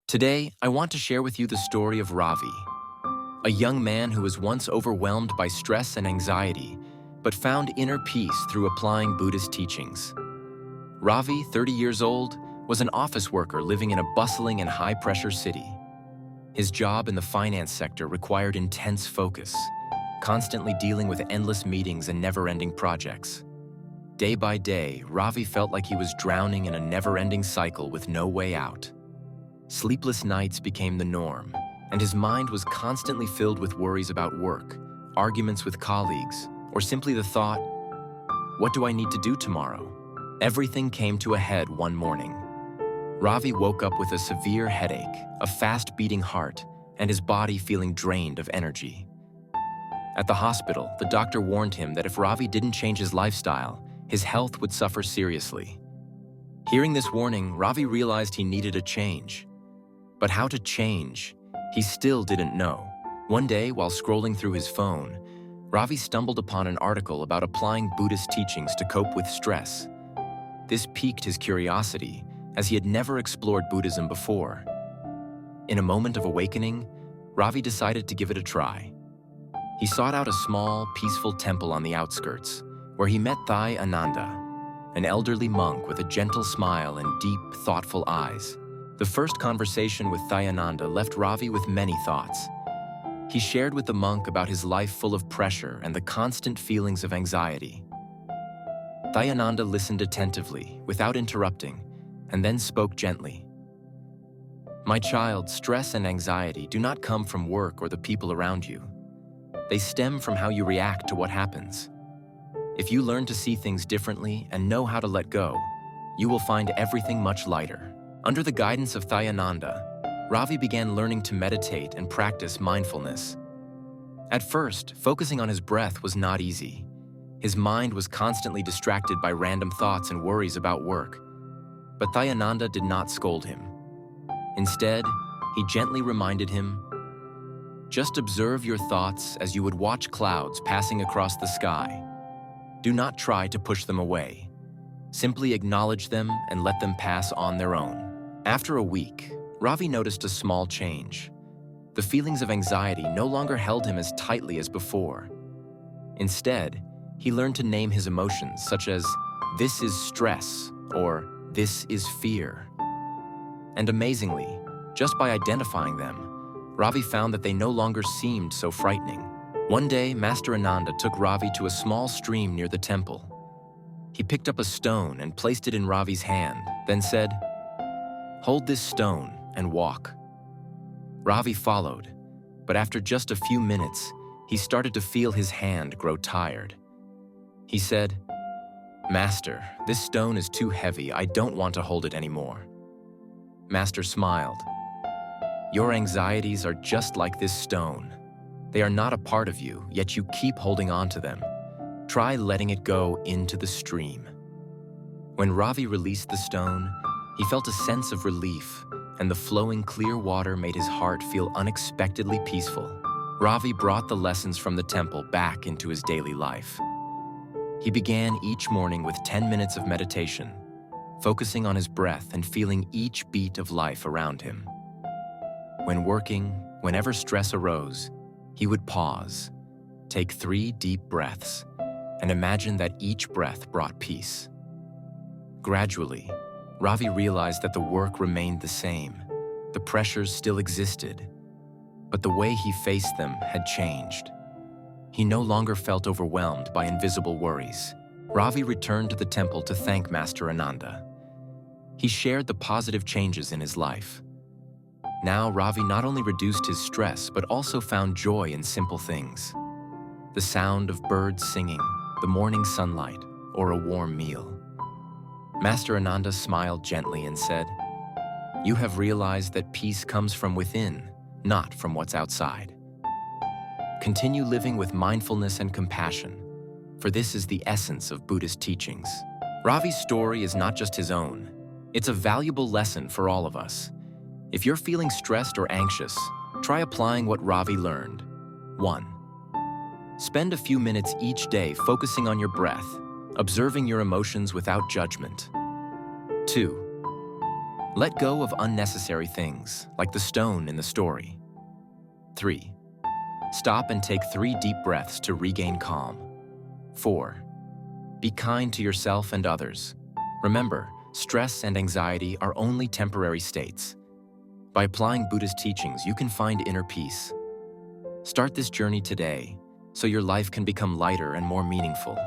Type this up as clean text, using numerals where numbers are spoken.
Today, I want to share with you the story of Ravi, a young man who was once overwhelmed by stress and anxiety, but found inner peace through applying Buddhist teachings. Ravi, 30 years old, was an office worker living in a bustling and high-pressure city. His job in the finance sector required intense focus, constantly dealing with endless meetings and never-ending projects. Day by day, Ravi felt like he was drowning in a never-ending cycle with no way out. Sleepless nights became the norm, and his mind was constantly filled with worries about work, arguments with colleagues, or simply the thought, what do I need to do tomorrow? Everything came to a head one morning. Ravi woke up with a severe headache, a fast-beating heart, and his body feeling drained of energy. At the hospital, the doctor warned him that if Ravi didn't change his lifestyle, his health would suffer seriously. Hearing this warning, Ravi realized he needed a change. But how to change? He still didn't know. One day, while scrolling through his phone, Ravi stumbled upon an article about applying Buddhist teachings to cope with stress. This piqued his curiosity, as he had never explored Buddhism before. In a moment of awakening, Ravi decided to give it a try. He sought out a small, peaceful temple on the outskirts, where he met Ananda, an elderly monk with a gentle smile and deep, thoughtful eyes. The first conversation with Ananda left Ravi with many thoughts. He shared with the monk about his life full of pressure and the constant feelings of anxiety. Ananda listened attentively, without interrupting, and then spoke gently. "My child, stress and anxiety do not come from work or the people around you. They stem from how you react to what happens. If you learn to see things differently and know how to let go, you will find everything much lighter." Under the guidance of Ananda, Ravi began learning to meditate and practice mindfulness. At first, focusing on his breath was not easy. His mind was constantly distracted by random thoughts and worries about work. But Ananda did not scold him. Instead, he gently reminded him, "Just observe your thoughts as you would watch clouds passing across the sky. Do not try to push them away. Simply acknowledge them and let them pass on their own." After a week, Ravi noticed a small change. The feelings of anxiety no longer held him as tightly as before. Instead, he learned to name his emotions, such as, "This is stress," or "This is fear." And amazingly, just by identifying them, Ravi found that they no longer seemed so frightening. One day, Master Ananda took Ravi to a small stream near the temple. He picked up a stone and placed it in Ravi's hand, then said, "Hold this stone and walk." Ravi followed, but after just a few minutes, he started to feel his hand grow tired. He said, "Master, this stone is too heavy. I don't want to hold it anymore." Master smiled. "Your anxieties are just like this stone. They are not a part of you, yet you keep holding on to them. Try letting it go into the stream." When Ravi released the stone, he felt a sense of relief, and the flowing clear water made his heart feel unexpectedly peaceful. Ravi brought the lessons from the temple back into his daily life. He began each morning with 10 minutes of meditation, focusing on his breath and feeling each beat of life around him. When working, whenever stress arose, he would pause, take 3 deep breaths, and imagine that each breath brought peace. Gradually, Ravi realized that the work remained the same. The pressures still existed, but the way he faced them had changed. He no longer felt overwhelmed by invisible worries. Ravi returned to the temple to thank Master Ananda. He shared the positive changes in his life. Now, Ravi not only reduced his stress, but also found joy in simple things. The sound of birds singing, the morning sunlight, or a warm meal. Master Ananda smiled gently and said, "You have realized that peace comes from within, not from what's outside. Continue living with mindfulness and compassion, for this is the essence of Buddhist teachings." Ravi's story is not just his own. It's a valuable lesson for all of us. If you're feeling stressed or anxious, try applying what Ravi learned. 1. Spend a few minutes each day focusing on your breath, observing your emotions without judgment. 2. Let go of unnecessary things, like the stone in the story. 3. Stop and take 3 deep breaths to regain calm. 4. Be kind to yourself and others. Remember, stress and anxiety are only temporary states. By applying Buddhist teachings, you can find inner peace. Start this journey today, so your life can become lighter and more meaningful.